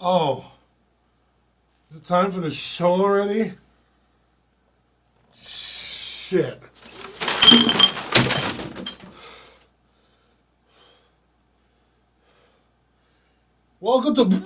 Oh. Is it time for the show already? Shit. Welcome to...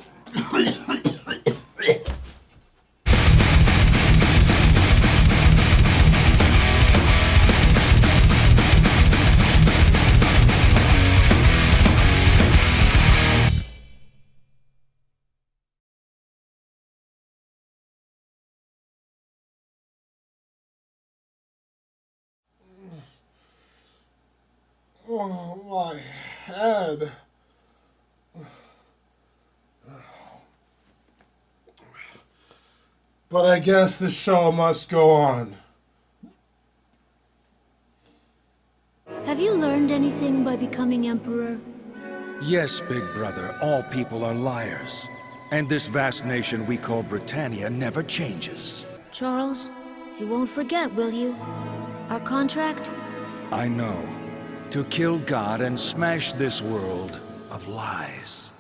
Oh, my head. But I guess the show must go on. Have you learned anything by becoming emperor? Yes, big brother, all people are liars. And this vast nation we call Britannia never changes. Charles, you won't forget, will you? Our contract? I know. To kill God and smash this world of lies.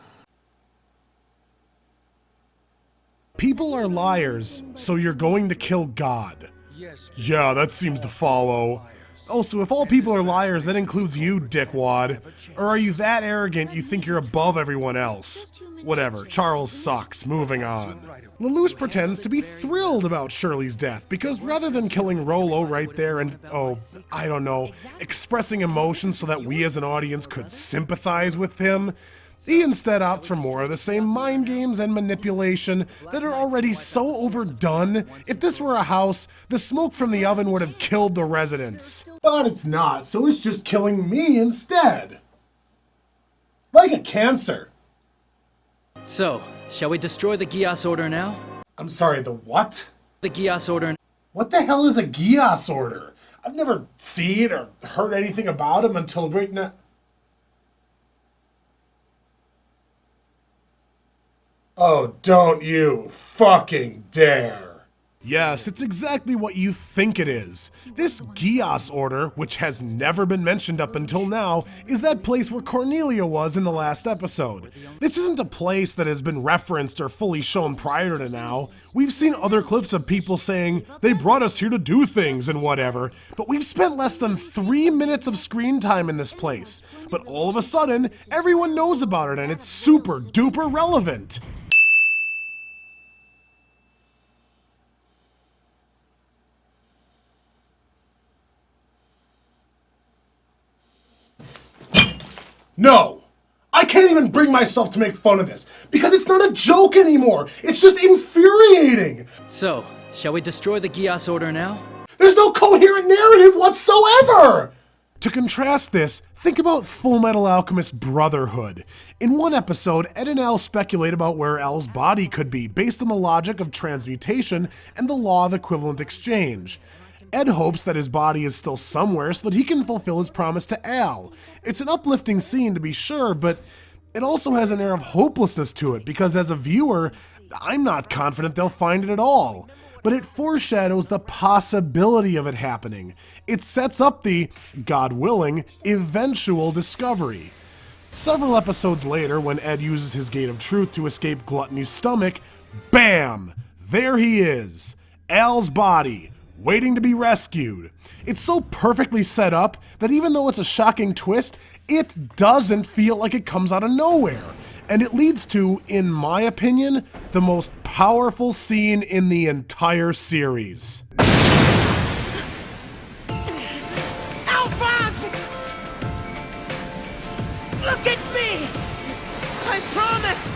People are liars, so you're going to kill God. Yeah, that seems to follow. Also, if all people are liars, that includes you, dickwad. Or are you that arrogant you think you're above everyone else? Whatever, Charles sucks, moving on. Lelouch pretends to be thrilled about Shirley's death, because rather than killing Rollo right there and, I don't know, expressing emotions so that we as an audience could sympathize with him, he instead opts for more of the same mind games and manipulation that are already so overdone. If this were a house, the smoke from the oven would have killed the residents. But it's not, so it's just killing me instead. Like a cancer. So, shall we destroy the Geass Order now? I'm sorry, the what? The Geass Order. What the hell is a Geass Order? I've never seen or heard anything about him until right now. Oh, don't you fucking dare. Yes, it's exactly what you think it is. This Geass Order, which has never been mentioned up until now, is that place where Cornelia was in the last episode. This isn't a place that has been referenced or fully shown prior to now. We've seen other clips of people saying, they brought us here to do things and whatever, but we've spent less than 3 minutes of screen time in this place. But all of a sudden, everyone knows about it and it's super duper relevant. No! I can't even bring myself to make fun of this, because it's not a joke anymore! It's just infuriating! So, shall we destroy the Geass Order now? There's no coherent narrative whatsoever! To contrast this, think about Full Metal Alchemist Brotherhood. In one episode, Ed and Al speculate about where Al's body could be, based on the logic of transmutation and the law of equivalent exchange. Ed hopes that his body is still somewhere so that he can fulfill his promise to Al. It's an uplifting scene to be sure, but it also has an air of hopelessness to it because as a viewer, I'm not confident they'll find it at all. But it foreshadows the possibility of it happening. It sets up the, God willing, eventual discovery. Several episodes later, when Ed uses his Gate of Truth to escape Gluttony's stomach, bam! There he is. Al's body. Waiting to be rescued. It's so perfectly set up that even though it's a shocking twist, it doesn't feel like it comes out of nowhere. And it leads to, in my opinion, the most powerful scene in the entire series. Alphonse! Look at me! I promise!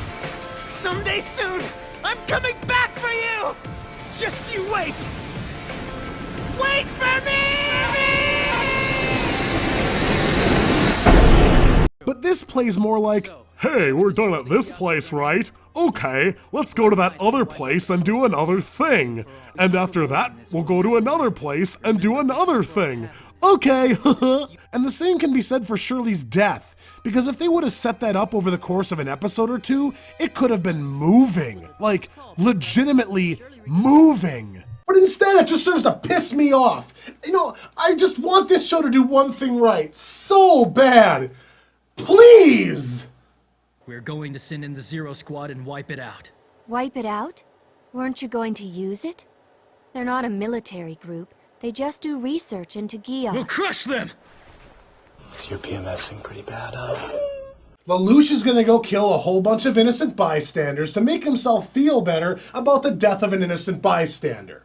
Someday soon, I'm coming back for you! Just you wait! Wait for me! But this plays more like, Hey, we're done at this place, right? Okay, let's go to that other place and do another thing. And after that, we'll go to another place and do another thing. Okay, and the same can be said for Shirley's death, because if they would have set that up over the course of an episode or two, it could have been moving. Like, legitimately moving. But instead, it just serves to piss me off. You know, I just want this show to do one thing right so bad. Please! We're going to send in the Zero Squad and wipe it out. Wipe it out? Weren't you going to use it? They're not a military group. They just do research into Geass. We'll crush them! So you're PMSing pretty bad, huh? Lelouch is gonna go kill a whole bunch of innocent bystanders to make himself feel better about the death of an innocent bystander.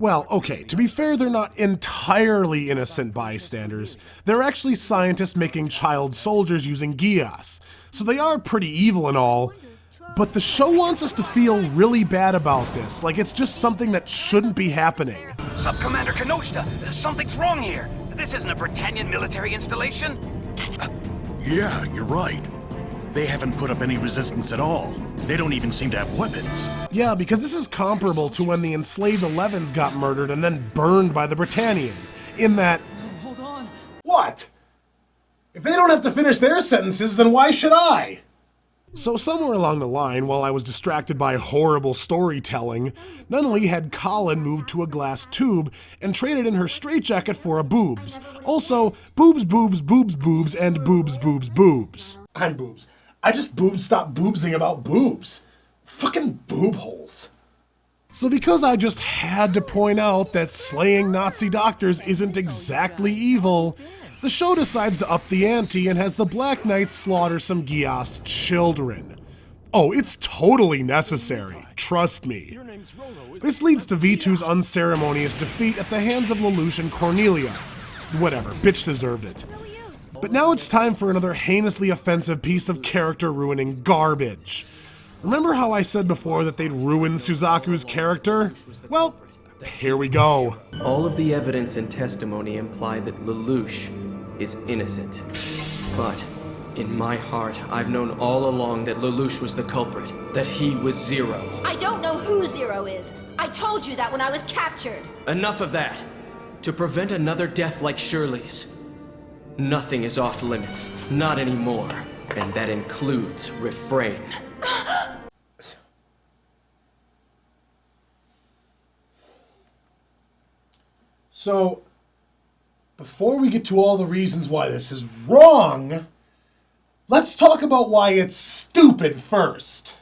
Well, okay, to be fair, they're not entirely innocent bystanders. They're actually scientists making child soldiers using Geass, so they are pretty evil and all. But the show wants us to feel really bad about this, like it's just something that shouldn't be happening. Sub-Commander Kenoshita, something's wrong here. This isn't a Britannian military installation. Yeah, you're right. They haven't put up any resistance at all. They don't even seem to have weapons. Yeah, because this is comparable to when the enslaved 11s got murdered and then burned by the Britannians, in that... Hold on. What? If they don't have to finish their sentences, then why should I? So somewhere along the line, while I was distracted by horrible storytelling, Nunnally had Colin moved to a glass tube and traded in her straitjacket for a boobs. Also, boobs, boobs, boobs, boobs, and boobs, boobs, boobs. I'm boobs. I just stop boobsing about boobs. Fucking boob holes. So because I just had to point out that slaying Nazi doctors isn't exactly evil, the show decides to up the ante and has the Black Knights slaughter some Geass children. Oh, it's totally necessary, trust me. This leads to V2's unceremonious defeat at the hands of Lelouch and Cornelia. Whatever, bitch deserved it. But now it's time for another heinously offensive piece of character-ruining garbage. Remember how I said before that they'd ruin Suzaku's character? Well, here we go. All of the evidence and testimony imply that Lelouch is innocent. But in my heart, I've known all along that Lelouch was the culprit, that he was Zero. I don't know who Zero is. I told you that when I was captured. Enough of that. To prevent another death like Shirley's, nothing is off limits. Not anymore. And that includes refrain. So, before we get to all the reasons why this is wrong, let's talk about why it's stupid first.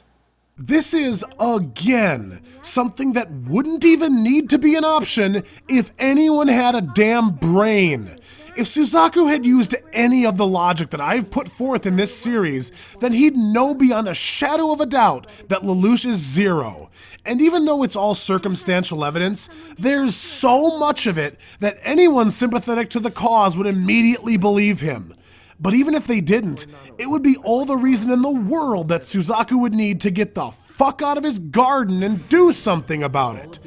This is, again, something that wouldn't even need to be an option if anyone had a damn brain. If Suzaku had used any of the logic that I've put forth in this series, then he'd know beyond a shadow of a doubt that Lelouch is Zero. And even though it's all circumstantial evidence, there's so much of it that anyone sympathetic to the cause would immediately believe him. But even if they didn't, it would be all the reason in the world that Suzaku would need to get the fuck out of his garden and do something about it.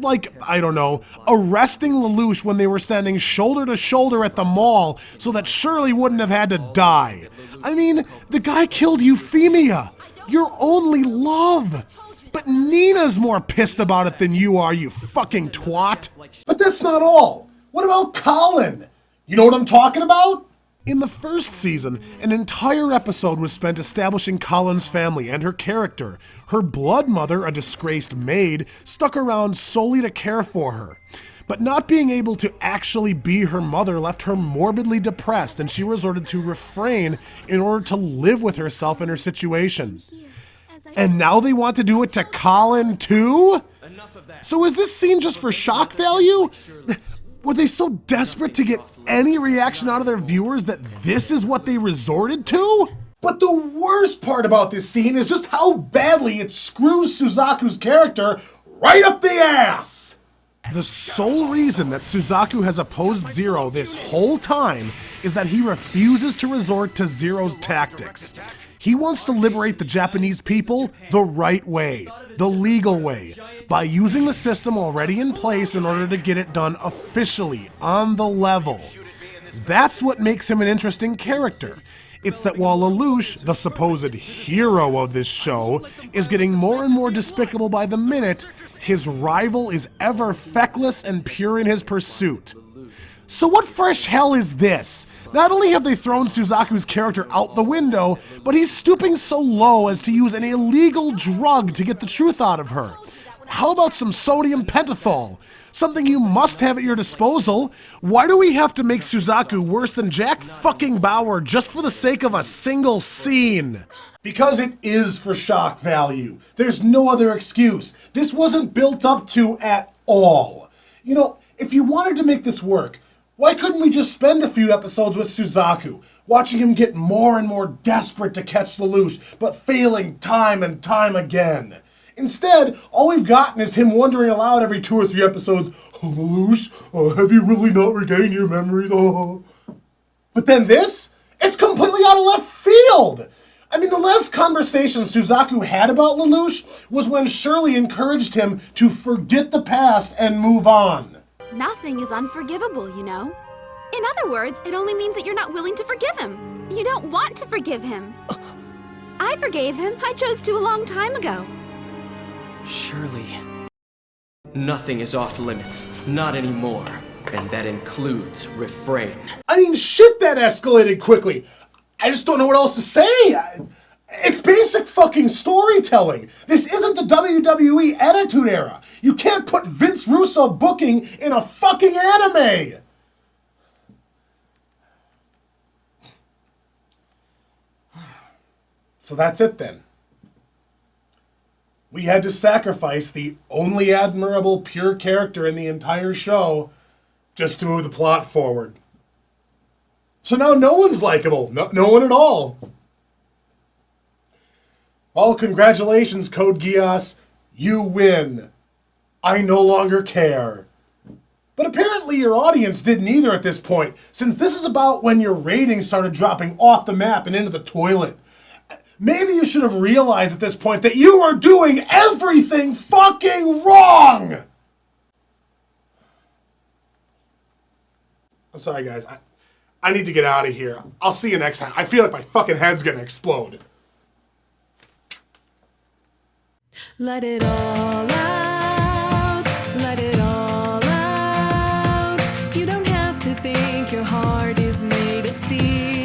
Like, I don't know, arresting Lelouch when they were standing shoulder to shoulder at the mall so that Shirley wouldn't have had to die. I mean, the guy killed Euphemia, your only love. But Nina's more pissed about it than you are, you fucking twat. But that's not all. What about Colin? You know what I'm talking about? In the first season, an entire episode was spent establishing Colin's family and her character. Her blood mother, a disgraced maid, stuck around solely to care for her. But not being able to actually be her mother left her morbidly depressed, and she resorted to refrain in order to live with herself in her situation. And now they want to do it to Colin too? So is this scene just for shock value? Were they so desperate to get any reaction out of their viewers that this is what they resorted to? But the worst part about this scene is just how badly it screws Suzaku's character right up the ass! The sole reason that Suzaku has opposed Zero this whole time is that he refuses to resort to Zero's tactics. He wants to liberate the Japanese people the right way, the legal way, by using the system already in place in order to get it done officially, on the level. That's what makes him an interesting character. It's that while Lelouch, the supposed hero of this show, is getting more and more despicable by the minute, his rival is ever feckless and pure in his pursuit. So what fresh hell is this? Not only have they thrown Suzaku's character out the window, but he's stooping so low as to use an illegal drug to get the truth out of her. How about some sodium pentothal? Something you must have at your disposal. Why do we have to make Suzaku worse than Jack fucking Bauer just for the sake of a single scene? Because it is for shock value. There's no other excuse. This wasn't built up to at all. You know, if you wanted to make this work, why couldn't we just spend a few episodes with Suzaku, watching him get more and more desperate to catch Lelouch, but failing time and time again? Instead, all we've gotten is him wondering aloud every 2 or 3 episodes, "Oh, Lelouch, have you really not regained your memories? Oh." But then this? It's completely out of left field! I mean, the last conversation Suzaku had about Lelouch was when Shirley encouraged him to forget the past and move on. Nothing is unforgivable, you know. In other words, it only means that you're not willing to forgive him. You don't want to forgive him. I forgave him. I chose to a long time ago. Shirley. Nothing is off limits. Not anymore. And that includes refrain. I mean, shit, that escalated quickly. I just don't know what else to say. It's basic fucking storytelling. This isn't the WWE Attitude Era. You can't put Vince Russo booking in a fucking anime. So that's it then. We had to sacrifice the only admirable, pure character in the entire show just to move the plot forward. So now no one's likable. No one at all. Well, congratulations, Code Geass. You win. I no longer care. But apparently your audience didn't either at this point, since this is about when your ratings started dropping off the map and into the toilet. Maybe you should have realized at this point that you were doing everything fucking wrong! I'm sorry, guys. I need to get out of here. I'll see you next time. I feel like my fucking head's gonna explode. Let it all out. Let it all out. You don't have to think your heart is made of steel.